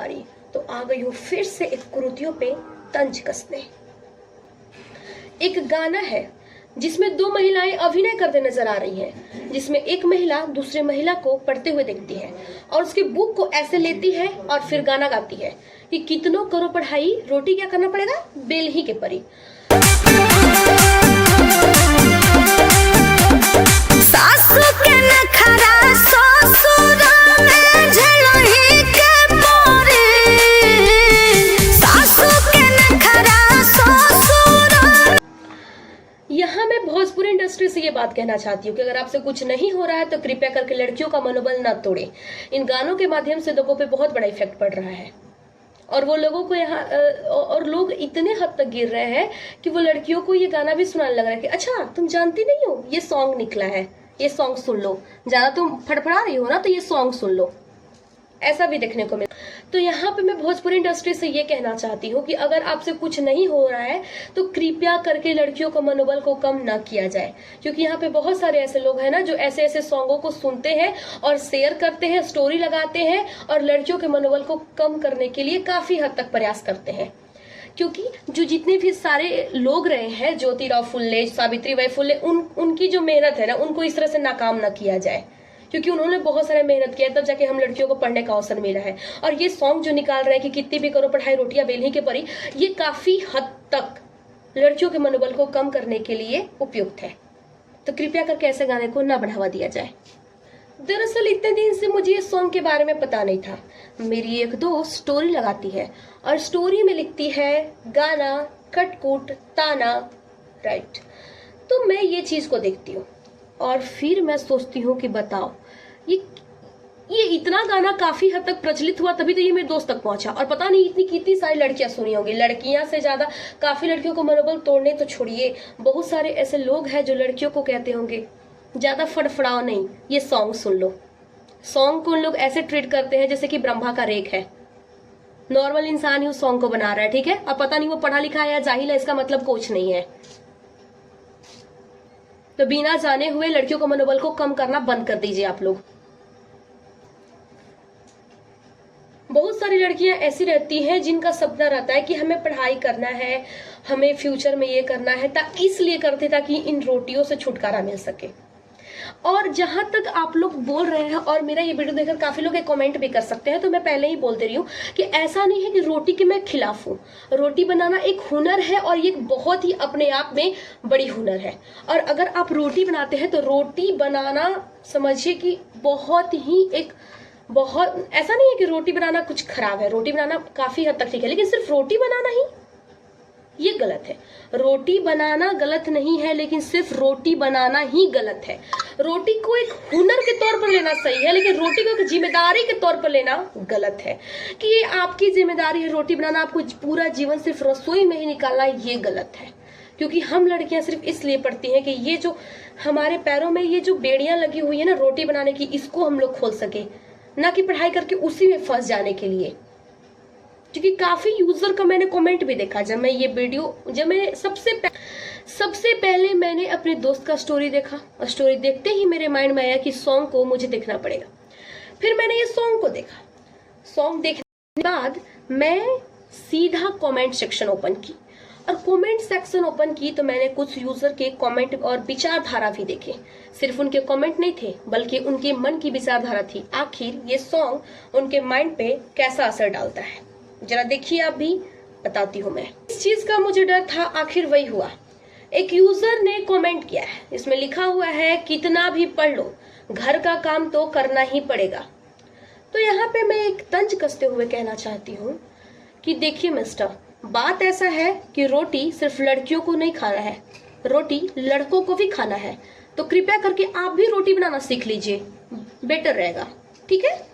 रही तो आ गई हूँ फिर से एक कुरीतियों पे तंज कसने। एक गाना है जिसमें दो महिलाएं अभिनय करते नजर आ रही हैं, जिसमें एक महिला दूसरे महिला को पढ़ते हुए देखती है और उसके बुक को ऐसे लेती है और फिर गाना गाती है कि कितनों करो पढ़ाई, रोटी क्या करना पड़ेगा, बेल ही के परी। सासु के नखरा ससुर में झलही के मोरे, सासु के नखरा ससुर। यहाँ मैं भोजपुरी इंडस्ट्री से ये बात कहना चाहती हूँ कि अगर आपसे कुछ नहीं हो रहा है तो कृपया करके लड़कियों का मनोबल न तोड़े। इन गानों के माध्यम से लोगों पे बहुत बड़ा इफेक्ट पड़ रहा है और वो लोगों को यहाँ और लोग इतने हद तक गिर रहे हैं कि वो लड़कियों को ये गाना भी सुनाने लग रहा है कि अच्छा तुम जानती नहीं हो ये सॉन्ग निकला है, ये सॉन्ग सुन लो, ज्यादा तुम फड़फड़ा रही हो ना तो ये सॉन्ग सुन लो। ऐसा भी देखने को मिला। तो यहाँ पे मैं भोजपुरी इंडस्ट्री से ये कहना चाहती हूँ कि अगर आपसे कुछ नहीं हो रहा है तो कृपया करके लड़कियों का मनोबल को कम ना किया जाए, क्योंकि यहाँ पे बहुत सारे ऐसे लोग हैं ना जो ऐसे ऐसे सॉन्गों को सुनते हैं और शेयर करते हैं, स्टोरी लगाते हैं और लड़कियों के मनोबल को कम करने के लिए काफी हद तक प्रयास करते हैं। क्योंकि जो जितने भी सारे लोग रहे हैं, ज्योतिराव फुल्ले, सावित्रीबाई फुल्ले, उनकी जो मेहनत है ना उनको इस तरह से नाकाम ना किया जाए, क्योंकि उन्होंने बहुत सारा मेहनत किया तब जाके हम लड़कियों को पढ़ने का अवसर मिला है। और ये सॉन्ग जो निकाल रहे हैं कि कितनी भी करो पढ़ाई, रोटियां बेल ही के परी, ये काफी हद तक लड़कियों के मनोबल को कम करने के लिए उपयुक्त है। तो कृपया करके ऐसे गाने को ना बढ़ावा दिया जाए। दरअसल इतने दिन से मुझे ये सॉन्ग के बारे में पता नहीं था। मेरी एक दोस्त स्टोरी लगाती है और स्टोरी में लिखती है गाना कटकुट ताना, राइट। तो मैं ये चीज को देखती हूँ और फिर मैं सोचती हूँ कि बताओ ये इतना गाना काफी हद तक प्रचलित हुआ तभी तो ये मेरे दोस्त तक पहुंचा और पता नहीं इतनी कितनी सारी लड़कियां सुनी होंगी। लड़कियां से ज्यादा काफी लड़कियों को मनोबल तोड़ने तो छोड़िए, बहुत सारे ऐसे लोग हैं जो लड़कियों को कहते होंगे ज्यादा फड़फड़ाओ नहीं, ये सॉन्ग सुन लो। सॉन्ग को उन लोग ऐसे ट्रीट करते हैं जैसे कि ब्रह्मा का रेख है, नॉर्मल इंसान ही उस सॉन्ग को बना रहा है, ठीक है। और पता नहीं वो पढ़ा लिखा है या जाहिल है, इसका मतलब कुछ नहीं है। तो बिना जाने हुए लड़कियों के मनोबल को कम करना बंद कर दीजिए आप लोग। बहुत सारी लड़कियां ऐसी रहती हैं जिनका सपना रहता है कि हमें पढ़ाई करना है, हमें फ्यूचर में ये करना है, इसलिए करते ताकि इन रोटियों से छुटकारा मिल सके। और जहां तक आप लोग बोल रहे हैं और मेरा ये वीडियो देखकर काफी लोग एक कमेंट भी कर सकते हैं, तो मैं पहले ही बोल दे रही हूँ कि ऐसा नहीं है कि रोटी के मैं खिलाफ हूँ। रोटी बनाना एक हुनर है और ये बहुत ही अपने आप में बड़ी हुनर है। और अगर आप रोटी बनाते हैं तो रोटी बनाना समझिए कि बहुत ऐसा नहीं है कि रोटी बनाना कुछ खराब है, रोटी बनाना काफी हद तक ठीक है, लेकिन सिर्फ रोटी बनाना ही ये गलत है। रोटी बनाना गलत नहीं है, लेकिन सिर्फ रोटी बनाना ही गलत है। रोटी को एक हुनर के तौर पर लेना सही है, लेकिन रोटी को एक जिम्मेदारी के तौर पर लेना गलत है कि ये आपकी जिम्मेदारी है रोटी बनाना, आपको पूरा जीवन सिर्फ रसोई में ही निकालना, ये गलत है। क्योंकि हम लड़कियां सिर्फ इसलिए पढ़ती हैं कि ये जो हमारे पैरों में ये जो बेड़ियां लगी हुई है ना रोटी बनाने की, इसको हम लोग खोल सके, ना कि पढ़ाई करके उसी में फंस जाने के लिए। क्योंकि काफी यूजर का मैंने कमेंट भी देखा जब मैंने सबसे पहले मैंने अपने दोस्त का स्टोरी देखा और स्टोरी देखते ही मेरे माइंड में आया कि सॉन्ग को मुझे देखना पड़ेगा। फिर मैंने ये सॉन्ग को देखा। सॉन्ग देखने के बाद मैं सीधा कमेंट सेक्शन ओपन की और कमेंट सेक्शन ओपन की तो मैंने कुछ यूजर के कमेंट और विचारधारा भी देखे। सिर्फ उनके कमेंट नहीं थे बल्कि उनके मन की विचारधारा थी, आखिर ये सॉन्ग उनके माइंड पे कैसा असर डालता है। जरा देखिए, आप भी बताती हूँ मैं। इस चीज का मुझे डर था, आखिर वही हुआ। एक यूजर ने कमेंट किया है, इसमें लिखा हुआ है कितना भी पढ़ लो घर का काम तो करना ही पड़ेगा। तो यहाँ पे मैं एक तंज कसते हुए कहना चाहती हूँ कि देखिए मिस्टर, बात ऐसा है कि रोटी सिर्फ लड़कियों को नहीं खाना है, रोटी लड़कों को भी खाना है। तो कृपया करके आप भी रोटी बनाना सीख लीजिए, बेटर रहेगा, ठीक है।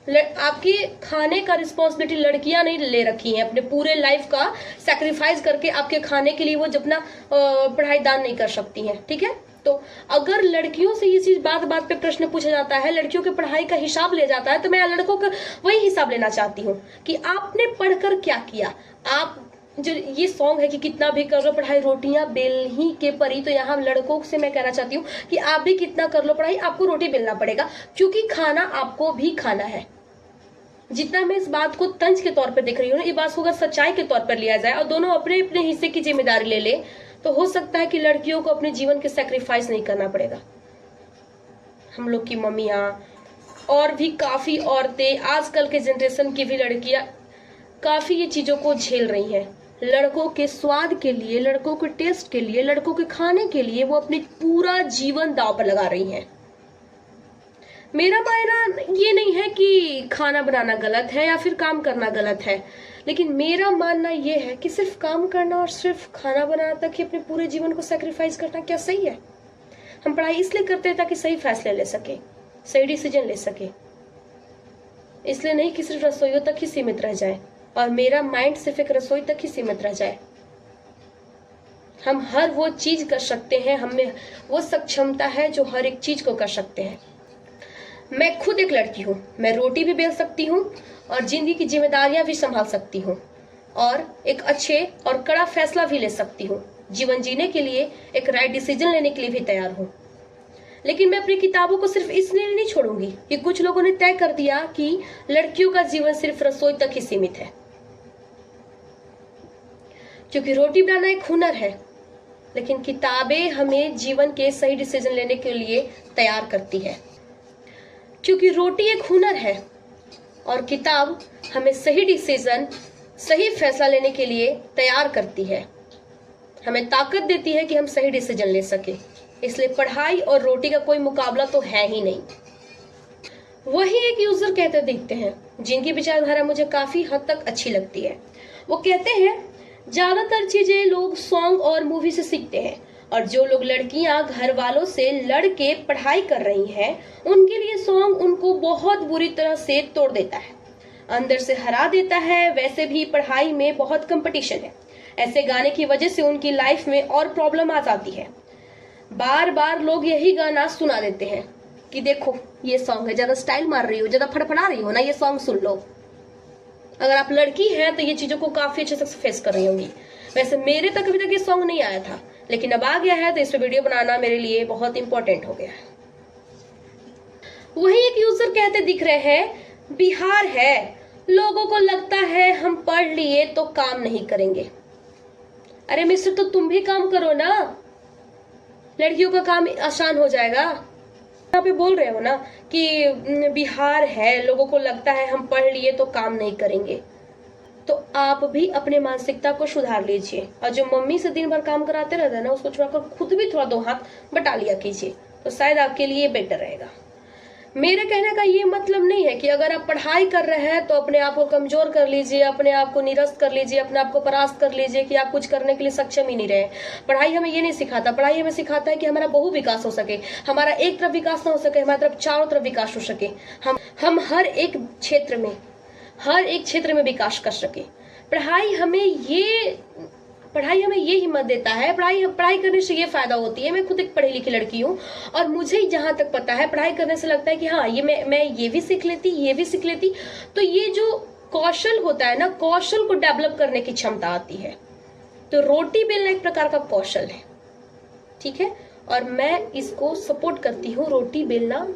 आपकी खाने का रिस्पॉन्सिबिलिटी लड़कियां नहीं ले रखी हैं, अपने पूरे लाइफ का सैक्रिफाइस करके आपके खाने के लिए वो अपना पढ़ाई दान नहीं कर सकती हैं, ठीक है। तो अगर लड़कियों से ये चीज बात बात पे प्रश्न पूछा जाता है, लड़कियों की पढ़ाई का हिसाब लिया जाता है, तो मैं लड़कों का वही हिसाब लेना चाहती हूँ कि आपने पढ़कर क्या किया। आप जो ये सॉन्ग है कि कितना भी कर लो पढ़ाई रोटियां बेल ही के परी, तो यहाँ लड़कों से मैं कहना चाहती हूँ कि आप भी कितना कर लो पढ़ाई, आपको रोटी बेलना पड़ेगा, क्योंकि खाना आपको भी खाना है। जितना मैं इस बात को तंज के तौर पर देख रही हूँ, ये बात को अगर सच्चाई के तौर पर लिया जाए और दोनों अपने अपने हिस्से की जिम्मेदारी ले ले, तो हो सकता है कि लड़कियों को अपने जीवन के सैक्रिफाइस नहीं करना पड़ेगा। हम लोग की मम्मियाँ और भी काफी औरतें, आजकल के जनरेशन की भी लड़कियां काफी ये चीजों को झेल रही हैं। लड़कों के स्वाद के लिए, लड़कों के टेस्ट के लिए, लड़कों के खाने के लिए वो अपनी पूरा जीवन दांव पर लगा रही हैं। मेरा मानना ये नहीं है कि खाना बनाना गलत है या फिर काम करना गलत है, लेकिन मेरा मानना ये है कि सिर्फ काम करना और सिर्फ खाना बनाना तक ही अपने पूरे जीवन को सैक्रिफाइस करना क्या सही है? हम पढ़ाई इसलिए करते हैं ताकि सही फैसले ले सके, सही डिसीजन ले सके, इसलिए नहीं कि सिर्फ रसोइयों तक ही सीमित रह जाए और मेरा माइंड सिर्फ एक रसोई तक ही सीमित रह जाए। हम हर वो चीज कर सकते हैं, हमें वो सक्षमता है जो हर एक चीज को कर सकते हैं। मैं खुद एक लड़की हूँ, मैं रोटी भी बेल सकती हूँ और जिंदगी की जिम्मेदारियां भी संभाल सकती हूँ और एक अच्छे और कड़ा फैसला भी ले सकती हूँ। जीवन जीने के लिए एक राइट डिसीजन लेने के लिए भी तैयार हूँ। लेकिन मैं अपनी किताबों को सिर्फ इसलिए नहीं छोड़ूंगी कि कुछ लोगों ने तय कर दिया कि लड़कियों का जीवन सिर्फ रसोई तक ही सीमित है। क्योंकि रोटी बनाना एक हुनर है, लेकिन किताबें हमें जीवन के सही डिसीजन लेने के लिए तैयार करती है। क्योंकि रोटी एक हुनर है और किताब हमें सही डिसीजन, सही फैसला लेने के लिए तैयार करती है, हमें ताकत देती है कि हम सही डिसीजन ले सके। इसलिए पढ़ाई और रोटी का कोई मुकाबला तो है ही नहीं। वही एक यूजर कहते दिखते हैं जिनकी विचारधारा मुझे काफी हद तक अच्छी लगती है। वो कहते हैं ज्यादातर चीजें लोग सॉन्ग और मूवी से सीखते हैं और जो लोग लड़कियां घर वालों से लड़ के पढ़ाई कर रही हैं, उनके लिए सॉन्ग उनको बहुत बुरी तरह से तोड़ देता है, अंदर से हरा देता है। वैसे भी पढ़ाई में बहुत कंपटीशन है, ऐसे गाने की वजह से उनकी लाइफ में और प्रॉब्लम आ जाती है। बार बार लोग यही गाना सुना देते हैं कि देखो ये सॉन्ग है, ज्यादा स्टाइल मार रही हो, ज्यादा फड़फड़ा रही हो ना, ये सॉन्ग सुन लो। अगर आप लड़की हैं तो ये चीजों को काफी अच्छे से फेस कर रही होंगी। वैसे मेरे तक अभी तक ये सॉन्ग नहीं आया था, लेकिन अब आ गया है तो इस पे वीडियो बनाना मेरे लिए बहुत इंपॉर्टेंट हो गया है। वही एक यूजर कहते दिख रहे हैं बिहार है, लोगों को लगता है हम पढ़ लिए तो काम नहीं करेंगे। अरे मिस्टर, तो तुम भी काम करो ना, लड़कियों का काम आसान हो जाएगा। यहाँ पे बोल रहे हो ना कि बिहार है, लोगों को लगता है हम पढ़ लिए तो काम नहीं करेंगे, तो आप भी अपने मानसिकता को सुधार लीजिए और जो मम्मी से दिन भर काम कराते रहते हैं ना, उसको छोड़कर खुद भी थोड़ा 2 हाथ बटा लिया कीजिए, तो शायद आपके लिए बेटर रहेगा। मेरे कहने का ये मतलब नहीं है कि अगर आप पढ़ाई कर रहे हैं तो अपने आप को कमजोर कर लीजिए, अपने आप को निरस्त कर लीजिए, अपने आप को परास्त कर लीजिए कि आप कुछ करने के लिए सक्षम ही नहीं रहे। पढ़ाई हमें ये नहीं सिखाता। पढ़ाई हमें सिखाता है कि हमारा बहु विकास हो सके, हमारा एक तरफ विकास ना हो सके, हमारी तरफ चारों तरफ विकास हो सके, हम हर एक क्षेत्र में विकास कर सके। पढ़ाई हमें ये हिम्मत देता है। पढ़ाई करने से ये फायदा होती है। मैं खुद एक पढ़ी लिखी लड़की हूँ और मुझे जहां तक पता है पढ़ाई करने से लगता है कि हाँ, ये मैं ये भी सीख लेती, तो ये जो कौशल होता है ना, कौशल को डेवलप करने की क्षमता आती है। तो रोटी बेलना एक प्रकार का कौशल है, ठीक है, और मैं इसको सपोर्ट करती हूँ। रोटी बेलना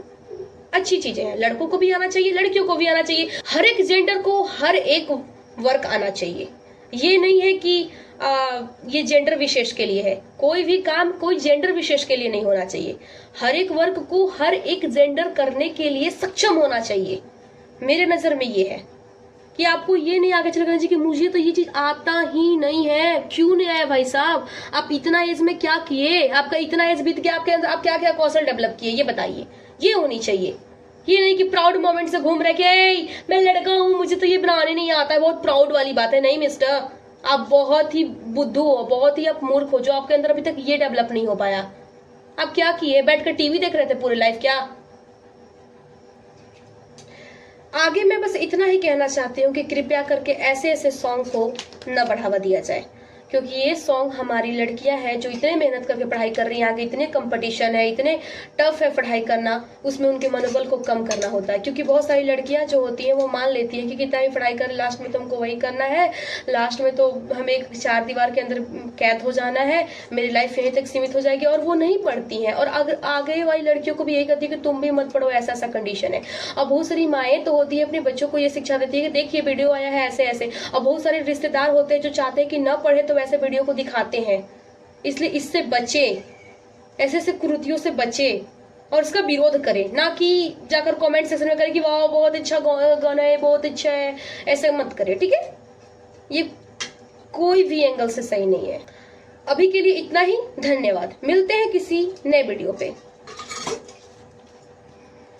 अच्छी चीजें हैं, लड़कों को भी आना चाहिए, लड़कियों को भी आना चाहिए, हर एक जेंडर को हर एक वर्क आना चाहिए। ये नहीं है कि ये जेंडर विशेष के लिए है। कोई भी काम कोई जेंडर विशेष के लिए नहीं होना चाहिए। हर एक वर्क को हर एक जेंडर करने के लिए सक्षम होना चाहिए। मेरे नजर में ये है कि आपको ये नहीं आगे चल करना चाहिए कि मुझे तो ये चीज आता ही नहीं है। क्यों नहीं आया भाई साहब? आप इतना एज में क्या किए? आपका इतना एज बीत गया, आपके अंदर आप क्या क्या कौशल डेवलप किए, ये बताइए। ये होनी चाहिए। ये नहीं कि प्राउड मोमेंट से घूम रहे कि मैं लड़का हूं, मुझे तो ये बनाने नहीं आता है, बहुत प्राउड वाली बात है। नहीं मिस्टर, आप बहुत ही बुद्धू हो, बहुत ही आप मूर्ख हो, जो आपके अंदर अभी तक ये डेवलप नहीं हो पाया। आप क्या किए? बैठकर टीवी देख रहे थे पूरी लाइफ क्या? आगे मैं बस इतना ही कहना चाहती हूँ कि कृपया करके ऐसे ऐसे सॉन्ग को न बढ़ावा दिया जाए, क्योंकि ये सॉन्ग हमारी लड़कियां हैं जो इतने मेहनत करके पढ़ाई कर रही हैं, आगे इतने कंपटीशन है, इतने टफ है पढ़ाई करना, उसमें उनके मनोबल को कम करना होता है। क्योंकि बहुत सारी लड़कियां जो होती हैं वो मान लेती हैं कि कितना भी पढ़ाई कर, लास्ट में तो हमको वही करना है, लास्ट में तो हमें एक 4 दीवार के अंदर कैद हो जाना है, मेरी लाइफ यहीं तक सीमित हो जाएगी, और वो नहीं पढ़ती हैं। और अगर आगे वाली लड़कियों को भी यही कहती है कि तुम भी मत पढ़ो, ऐसा ऐसा कंडीशन है। अब बहुत सारी माएँ तो होती है अपने बच्चों को ये शिक्षा देती है कि देखिए वीडियो आया है ऐसे ऐसे। अब बहुत सारे रिश्तेदार होते हैं जो चाहते हैं कि न पढ़े तो वैसे वीडियो को दिखाते हैं। इसलिए इससे बचे, ऐसे ऐसे कुरीतियों से बचे और इसका विरोध करें, ना कि जाकर कमेंट सेक्शन में करें कि वाह बहुत अच्छा गाना है, बहुत अच्छा है, ऐसे मत करें, ठीक है। ये कोई भी एंगल से सही नहीं है। अभी के लिए इतना ही, धन्यवाद। मिलते हैं किसी नए वीडियो पे।